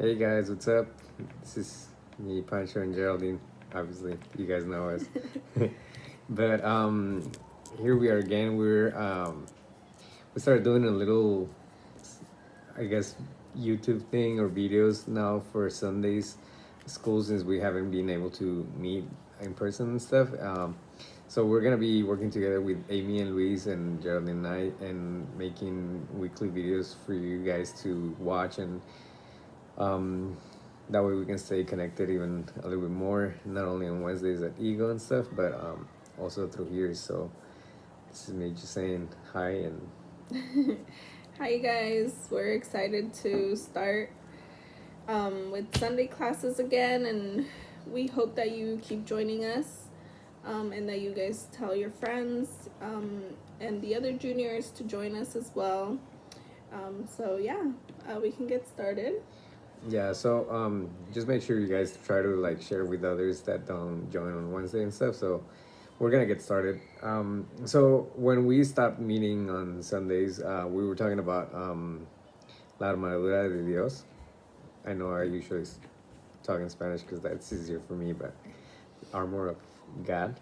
Hey guys, what's up? This is me, Pancho, and Geraldine. Obviously, you guys know us. But here we are again. We started doing a little, I guess, YouTube thing or videos now for Sundays school since we haven't been able to meet in person and stuff. So we're gonna be working together with Amy and Luis and Geraldine and I and making weekly videos for you guys to watch and um, that way we can stay connected even a little bit more, not only on Wednesdays at Ego and stuff, but also through here. So this is me just saying hi and Hi, you guys. We're excited to start with Sunday classes again, and we hope that you keep joining us and that you guys tell your friends and the other juniors to join us as well. We can get started. yeah. So just make sure you guys try to like share with others that don't join on Wednesday and stuff. So we're gonna get started. So when we stopped meeting on Sundays, we were talking about La Armadura de Dios. I know I usually talk in Spanish because that's easier for me, but armor of God.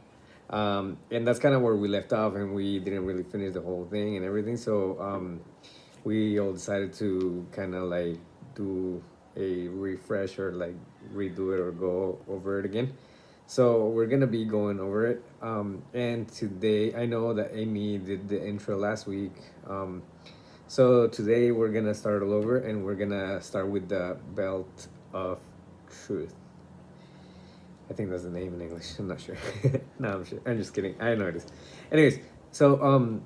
And that's kind of where we left off, and we didn't really finish the whole thing and everything. So we all decided to kind of like do a refresh or like redo it or go over it again. So we're gonna be going over it. And today, I know that Amy did the intro last week. So today we're gonna start all over, and we're gonna start with the belt of truth. I think that's the name in English. I'm not sure. No, I'm sure. I'm just kidding. I know it is. Anyways, so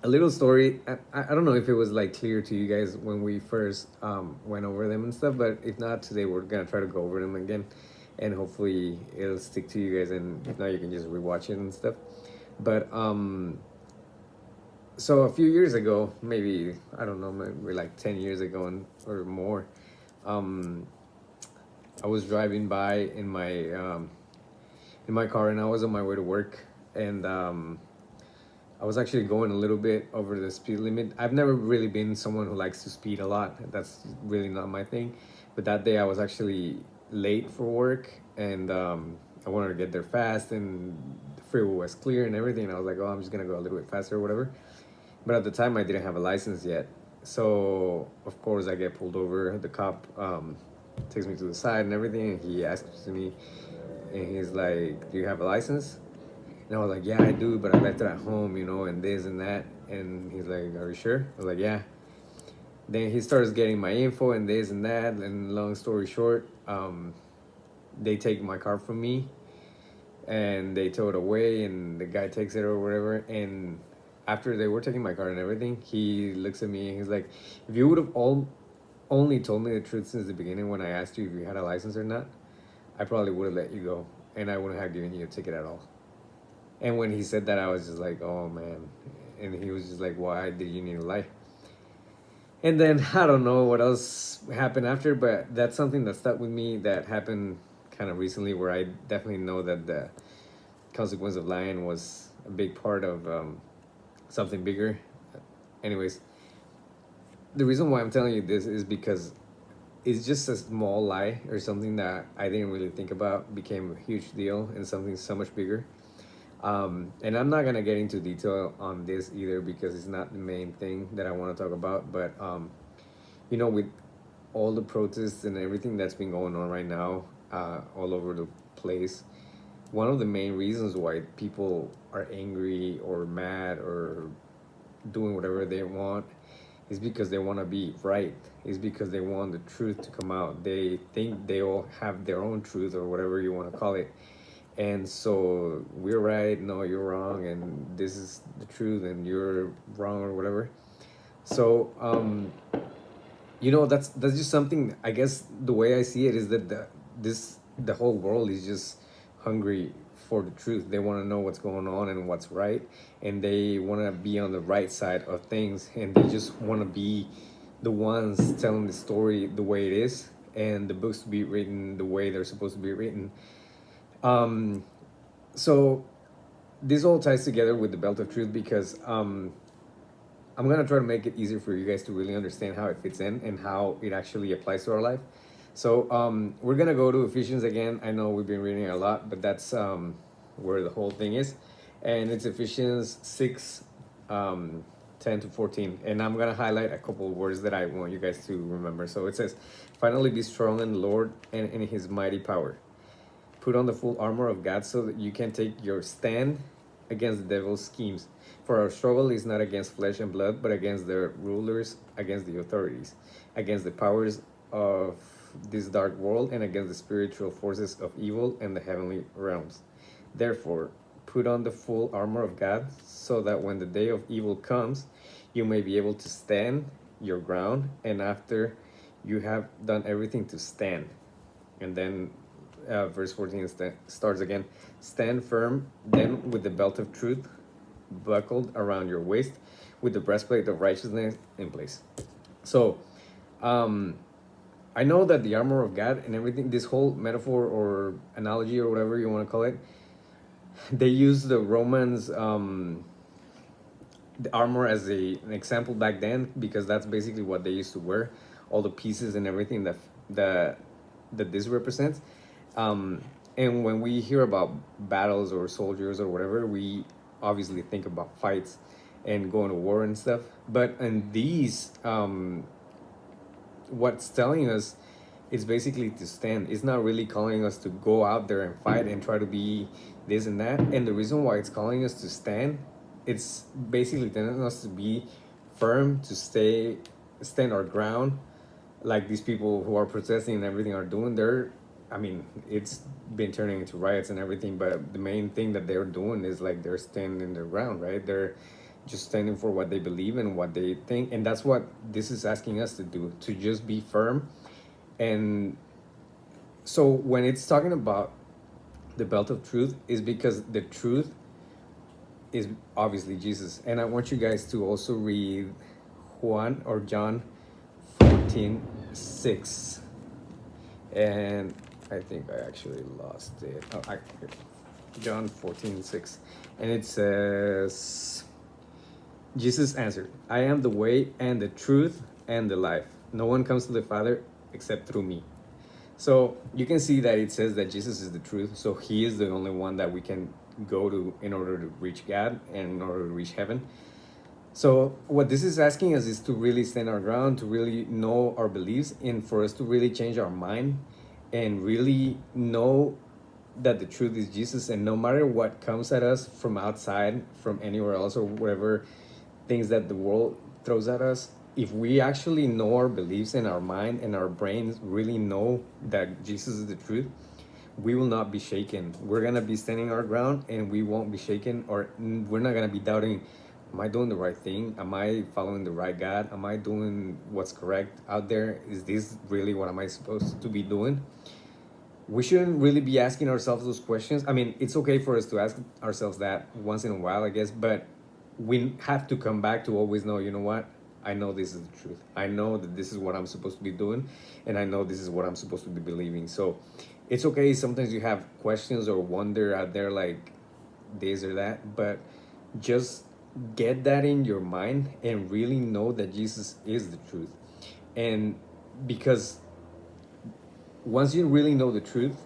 a little story. I don't know if it was like clear to you guys when we first went over them and stuff, but if not, today we're gonna try to go over them again, and hopefully it'll stick to you guys. And if not, you can just rewatch it and stuff. But so a few years ago, maybe I don't know, maybe like 10 years ago or more, um, I was driving by in my car, and I was on my way to work, and I was actually going a little bit over the speed limit. I've never really been someone who likes to speed a lot. That's really not my thing. But that day I was actually late for work, and I wanted to get there fast, and the freeway was clear and everything. And I was like, oh, I'm just gonna go a little bit faster or whatever. But at the time, I didn't have a license yet. So of course I get pulled over. The cop takes me to the side and everything, and he asks me, and he's like, "Do you have a license?" And I was like, "Yeah, I do, but I left it at home, and this and that." And he's like, "Are you sure?" I was like, "Yeah." Then he starts getting my info and this and that. And long story short, they take my car from me, and they tow it away, and the guy takes it or whatever. And after they were taking my car and everything, he looks at me and he's like, "If you would have only told me the truth since the beginning when I asked you if you had a license or not, I probably would have let you go, and I wouldn't have given you a ticket at all." And when he said that, I was just like, "Oh man!" And he was just like, "Why did you need to lie?" And then I don't know what else happened after, but that's something that stuck with me. That happened kind of recently, where I definitely know that the consequence of lying was a big part of something bigger. Anyways, the reason why I'm telling you this is because it's just a small lie or something that I didn't really think about became a huge deal and something so much bigger. And I'm not gonna get into detail on this either because it's not the main thing that I want to talk about. But with all the protests and everything that's been going on right now, all over the place, one of the main reasons why people are angry or mad or doing whatever they want is because they want to be right. Is because they want the truth to come out. They think they all have their own truth or whatever you want to call it. And so we're right, no, you're wrong, and this is the truth, and you're wrong or whatever. So that's just something. I guess the way I see it is that the whole world is just hungry for the truth. They want to know what's going on and what's right, and they want to be on the right side of things, and they just want to be the ones telling the story the way it is, and the books to be written the way they're supposed to be written. So this all ties together with the belt of truth because I'm gonna try to make it easier for you guys to really understand how it fits in and how it actually applies to our life. So we're gonna go to Ephesians again. I know we've been reading a lot, but that's where the whole thing is, and it's Ephesians 6, um, 10 to 14, and I'm gonna highlight a couple of words that I want you guys to remember. So it says, "Finally, be strong in the Lord and in His mighty power. Put on the full armor of God so that you can take your stand against the devil's schemes. For our struggle is not against flesh and blood, but against the rulers, against the authorities, against the powers of this dark world, and against the spiritual forces of evil in the heavenly realms. Therefore, put on the full armor of God so that when the day of evil comes, you may be able to stand your ground, and after you have done everything to stand." And then verse 14 starts again. "Stand firm then with the belt of truth buckled around your waist, with the breastplate of righteousness in place." So I know that the armor of God and everything, this whole metaphor or analogy or whatever you want to call it, they use the Romans the armor as an example back then, because that's basically what they used to wear, all the pieces and everything that this represents. And when we hear about battles or soldiers or whatever, we obviously think about fights and going to war and stuff. But in these, what's telling us is basically to stand. It's not really calling us to go out there and fight and try to be this and that. And the reason why it's calling us to stand, it's basically telling us to be firm, to stand our ground, like these people who are protesting and everything are doing. I mean, it's been turning into riots and everything, but the main thing that they're doing is like they're standing their ground, right? They're just standing for what they believe and what they think, and that's what this is asking us to do, to just be firm. And so when it's talking about the belt of truth, is because the truth is obviously Jesus. And I want you guys to also read John 14:6. And I think I actually lost it. John 14:6. And it says, Jesus answered, "I am the way and the truth and the life. No one comes to the Father except through me." So you can see that it says that Jesus is the truth. So He is the only one that we can go to in order to reach God and in order to reach heaven. So what this is asking us is to really stand our ground, to really know our beliefs, and for us to really change our mind and really know that the truth is Jesus. And no matter what comes at us from outside, from anywhere else, or whatever things that the world throws at us, if we actually know our beliefs and our mind and our brains really know that Jesus is the truth, we will not be shaken. We're going to be standing our ground, and we won't be shaken, or we're not going to be doubting, am I doing the right thing? Am I following the right God? Am I doing what's correct out there? Is this really what am I supposed to be doing? We shouldn't really be asking ourselves those questions. I mean, it's okay for us to ask ourselves that once in a while, I guess, but we have to come back to always know, you know what? I know this is the truth. I know that this is what I'm supposed to be doing, and I know this is what I'm supposed to be believing. So it's okay. Sometimes you have questions or wonder out there like this or that, but just get that in your mind and really know that Jesus is the truth. And because once you really know the truth,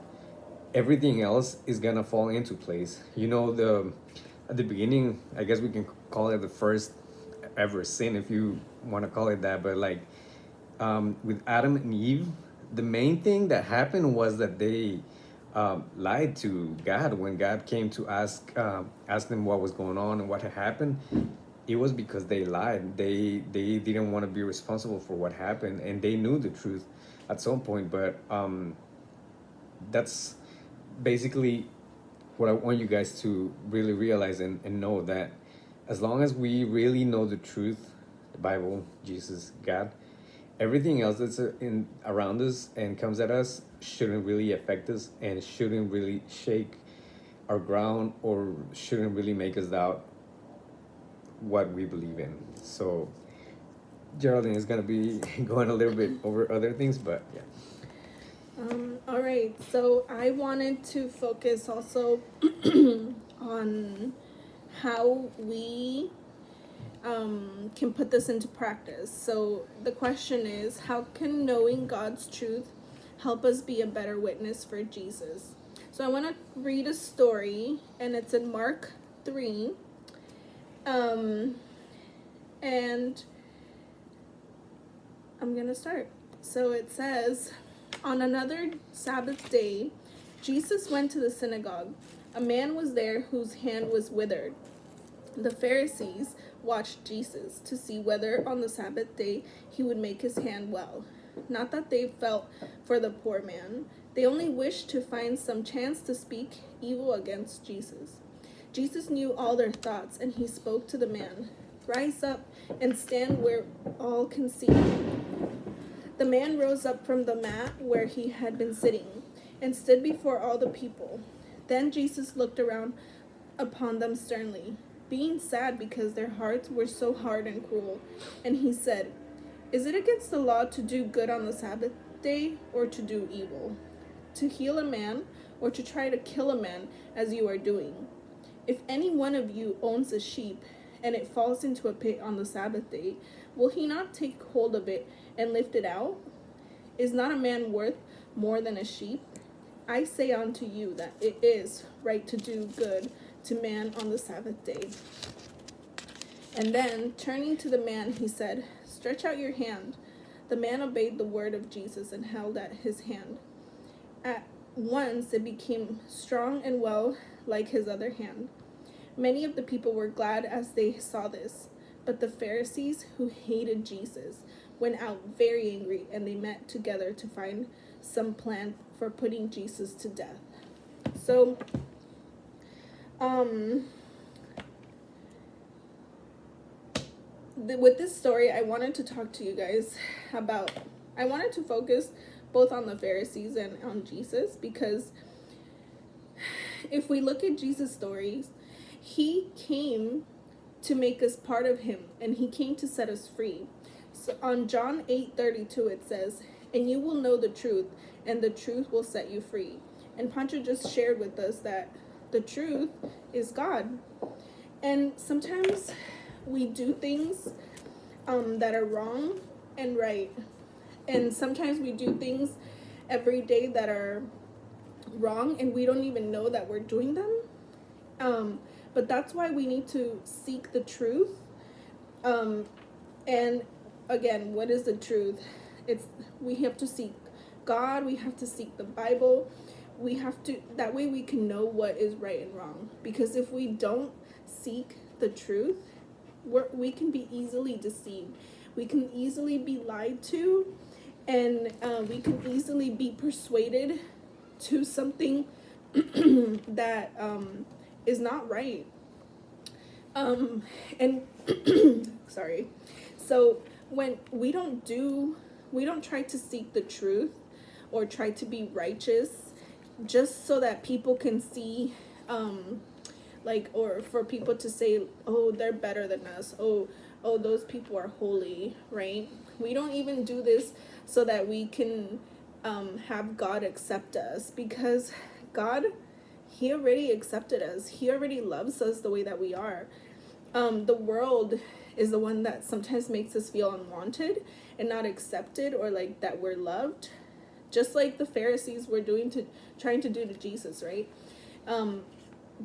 everything else is gonna fall into place. At the beginning, I guess we can call it the first ever sin, if you want to call it that. But like with Adam and Eve, the main thing that happened was that they lied to God when God came to ask them what was going on and what had happened. It was because they lied. They didn't want to be responsible for what happened, and they knew the truth at some point. But that's basically what I want you guys to really realize and know, that as long as we really know the truth, the Bible, Jesus, God, everything else that's around us and comes at us shouldn't really affect us and shouldn't really shake our ground or shouldn't really make us doubt what we believe in. So Geraldine is going to be going a little bit over other things, but yeah. All right, so I wanted to focus also on how we can put this into practice. So the question is, how can knowing God's truth help us be a better witness for Jesus? So I want to read a story, and it's in Mark 3. And I'm going to start. So it says, on another Sabbath day, Jesus went to the synagogue. A man was there whose hand was withered. The Pharisees watched Jesus to see whether on the Sabbath day he would make his hand well. Not that they felt for the poor man. They only wished to find some chance to speak evil against Jesus. Jesus knew all their thoughts, and he spoke to the man. Rise up and stand where all can see you. The man rose up from the mat where he had been sitting and stood before all the people. Then Jesus looked around upon them sternly, being sad because their hearts were so hard and cruel. And he said, is it against the law to do good on the Sabbath day or to do evil? To heal a man or to try to kill a man as you are doing? If any one of you owns a sheep and it falls into a pit on the Sabbath day, will he not take hold of it and lift it out? Is not a man worth more than a sheep? I say unto you that it is right to do good to man on the Sabbath day. And then, turning to the man, he said, stretch out your hand. The man obeyed the word of Jesus and held out his hand. At once it became strong and well like his other hand. Many of the people were glad as they saw this, but the Pharisees, who hated Jesus, went out very angry, and they met together to find some plan for putting Jesus to death. So, with this story, I wanted to talk to you guys about, I wanted to focus both on the Pharisees and on Jesus, because if we look at Jesus' stories, he came to make us part of him, and he came to set us free. So on John 8:32 it says, and you will know the truth, and the truth will set you free. And Pancho just shared with us that the truth is God. And sometimes we do things that are wrong and right. And sometimes we do things every day that are wrong, and we don't even know that we're doing them. But that's why we need to seek the truth. And again, what is the truth? We have to seek God. We have to seek the Bible. We have to, that way we can know what is right and wrong. Because if we don't seek the truth, we can be easily deceived. We can easily be lied to, and we can easily be persuaded to something that is not right. And sorry. So when we don't try to seek the truth or try to be righteous just so that people can see, or for people to say, oh, they're better than us. Oh, those people are holy, right? We don't even do this so that we can have God accept us, because God, he already accepted us. He already loves us the way that we are. The world is the one that sometimes makes us feel unwanted and not accepted, or like that we're loved, just like the Pharisees were trying to do to Jesus, right?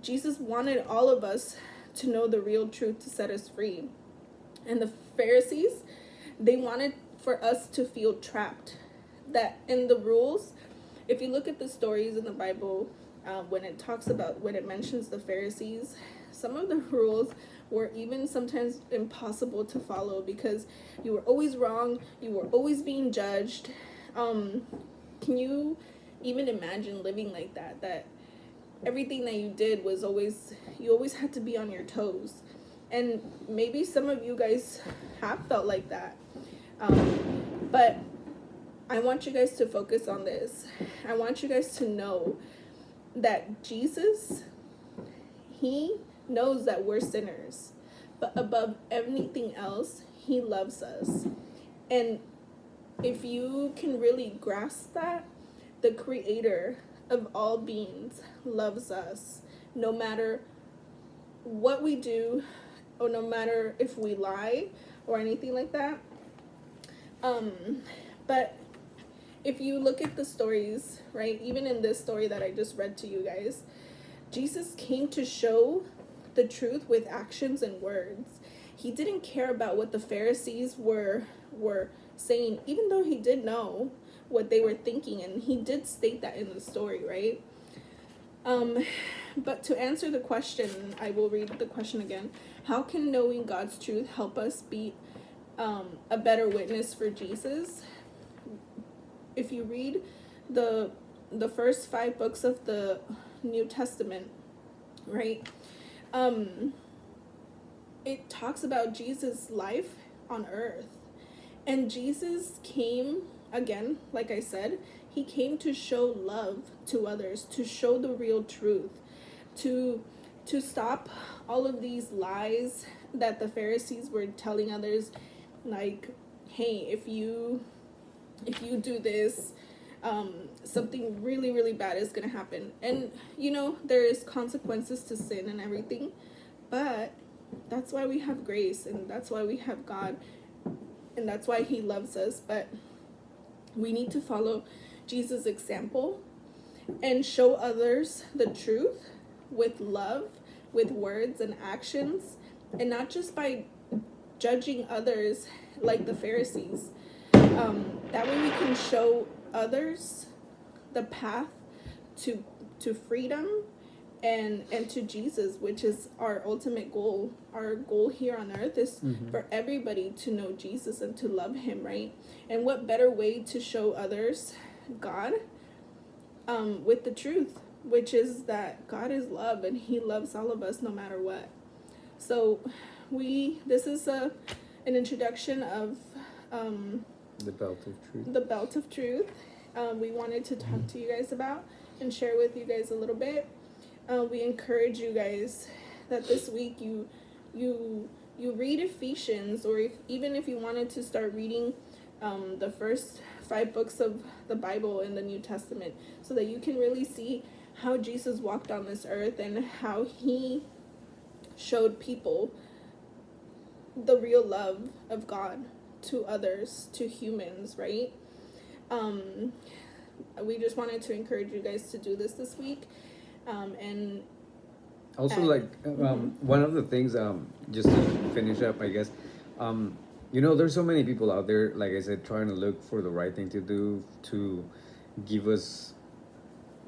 Jesus wanted all of us to know the real truth to set us free. And the Pharisees, they wanted for us to feel trapped. That in the rules, if you look at the stories in the Bible, when it mentions the Pharisees, some of the rules were even sometimes impossible to follow, because you were always wrong, you were always being judged. Can you even imagine living like that? That everything that you did was you always had to be on your toes. And maybe some of you guys have felt like that. But I want you guys to focus on this. I want you guys to know that Jesus, he knows that we're sinners. But above anything else, he loves us. And if you can really grasp that, the creator of all beings loves us, no matter what we do or no matter if we lie or anything like that. But if you look at the stories, right, even in this story that I just read to you guys, Jesus came to show the truth with actions and words. He didn't care about what the Pharisees were saying, even though he did know what they were thinking, and he did state that in the story, right? But to answer the question, I will read the question again. How can knowing God's truth help us be a better witness for Jesus? If you read the first 5 books of the New Testament, right? It talks about Jesus' life on earth. And Jesus came, again, like I said, he came to show love to others, to show the real truth, to stop all of these lies that the Pharisees were telling others, like, hey, if you do this, something really, really bad is going to happen. And, there is consequences to sin and everything, but that's why we have grace, and that's why we have God, and that's why he loves us. But we need to follow Jesus' example and show others the truth with love, with words and actions, and not just by judging others like the Pharisees. That way we can show others the path to freedom and to Jesus, which is our ultimate goal. Our goal here on earth is for everybody to know Jesus and to love him, right? And what better way to show others God with the truth, which is that God is love and he loves all of us no matter what. So this is an introduction of the belt of truth. The belt of truth. We wanted to talk to you guys about and share with you guys a little bit. We encourage you guys that this week you read Ephesians, or even if you wanted to start reading the first 5 books of the Bible in the New Testament, so that you can really see how Jesus walked on this earth and how he showed people the real love of God to others, to humans, right? We just wanted to encourage you guys to do this week. And also, one of the things, just to finish up, I guess, there's so many people out there, like I said, trying to look for the right thing to do, to give us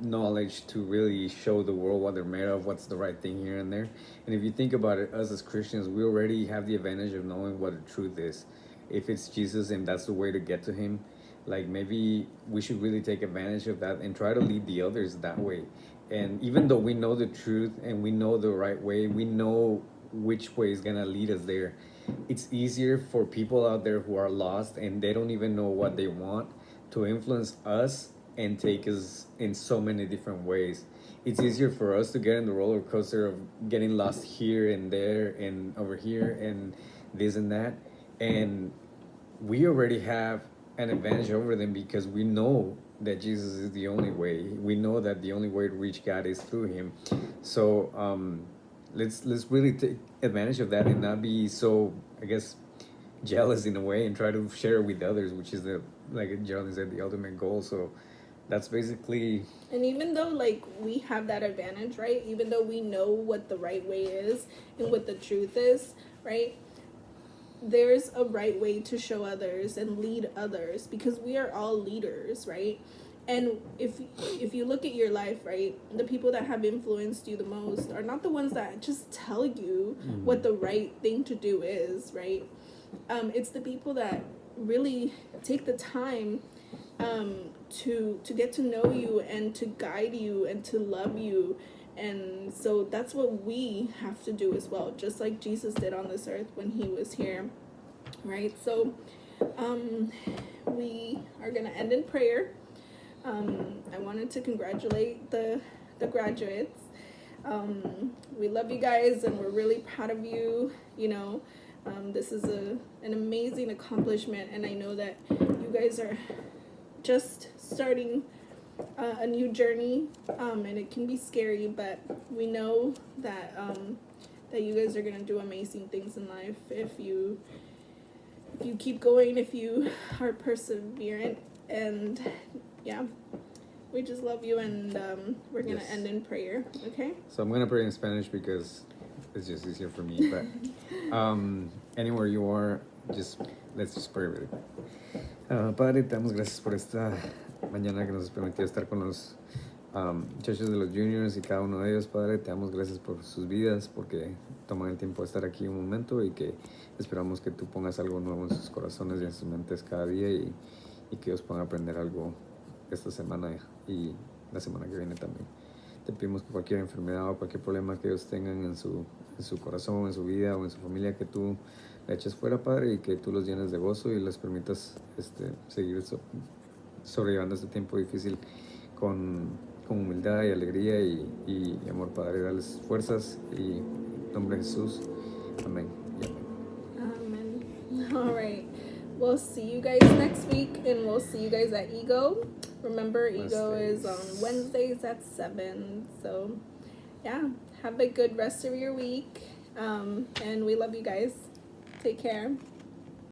knowledge, to really show the world what they're made of, what's the right thing here and there. And if you think about it, us as Christians, we already have the advantage of knowing what the truth is. If it's Jesus and that's the way to get to him, like, maybe we should really take advantage of that and try to lead the others that way. And even though we know the truth and we know the right way, we know which way is gonna lead us there, it's easier for people out there who are lost and they don't even know what they want to influence us and take us in so many different ways. It's easier for us to get in the roller coaster of getting lost here and there and over here and this and that. And we already have an advantage over them because we know that Jesus is the only way. We know that the only way to reach God is through him. So let's really take advantage of that and not be so, I guess, jealous in a way, and try to share with others, which is like Geraldine said, the ultimate goal. So that's basically. And even though, like, we have that advantage, right? Even though we know what the right way is and what the truth is, right? There's a right way to show others and lead others, because we are all leaders, right? And if you look at your life, right, the people that have influenced you the most are not the ones that just tell you what the right thing to do is, right? It's the people that really take the time to get to know you and to guide you and to love you. And so that's what we have to do as well, just like Jesus did on this earth when he was here, right? So we are going to end in prayer. I wanted to congratulate the graduates. We love you guys and we're really proud of you. This is an amazing accomplishment, and I know that you guys are just starting a new journey, and it can be scary, but we know that that you guys are gonna do amazing things in life if you keep going, if you are perseverant, and yeah, we just love you, and we're gonna Yes. end in prayer. Okay. So I'm gonna pray in Spanish because it's just easier for me. But anywhere you are, let's just pray really quick. Padre, te damos gracias por esta mañana que nos has permitido estar con los muchachos de los juniors y cada uno de ellos, Padre. Te damos gracias por sus vidas, porque toman el tiempo de estar aquí un momento y que esperamos que tú pongas algo nuevo en sus corazones y en sus mentes cada día y que ellos puedan aprender algo esta semana y la semana que viene también. Te pedimos que cualquier enfermedad o cualquier problema que ellos tengan en su corazón, en su vida o en su familia, que tú la eches fuera, Padre, y que tú los llenes de gozo y les permitas seguir sobrellevando este tiempo difícil con humildad y alegría y amor, Padre. Darles fuerzas y en nombre de Jesús. Amén. Amen. All right. We'll see you guys next week, and we'll see you guys at Ego. Remember, Ego is on Wednesdays at 7. So, yeah, have a good rest of your week. And we love you guys. Take care.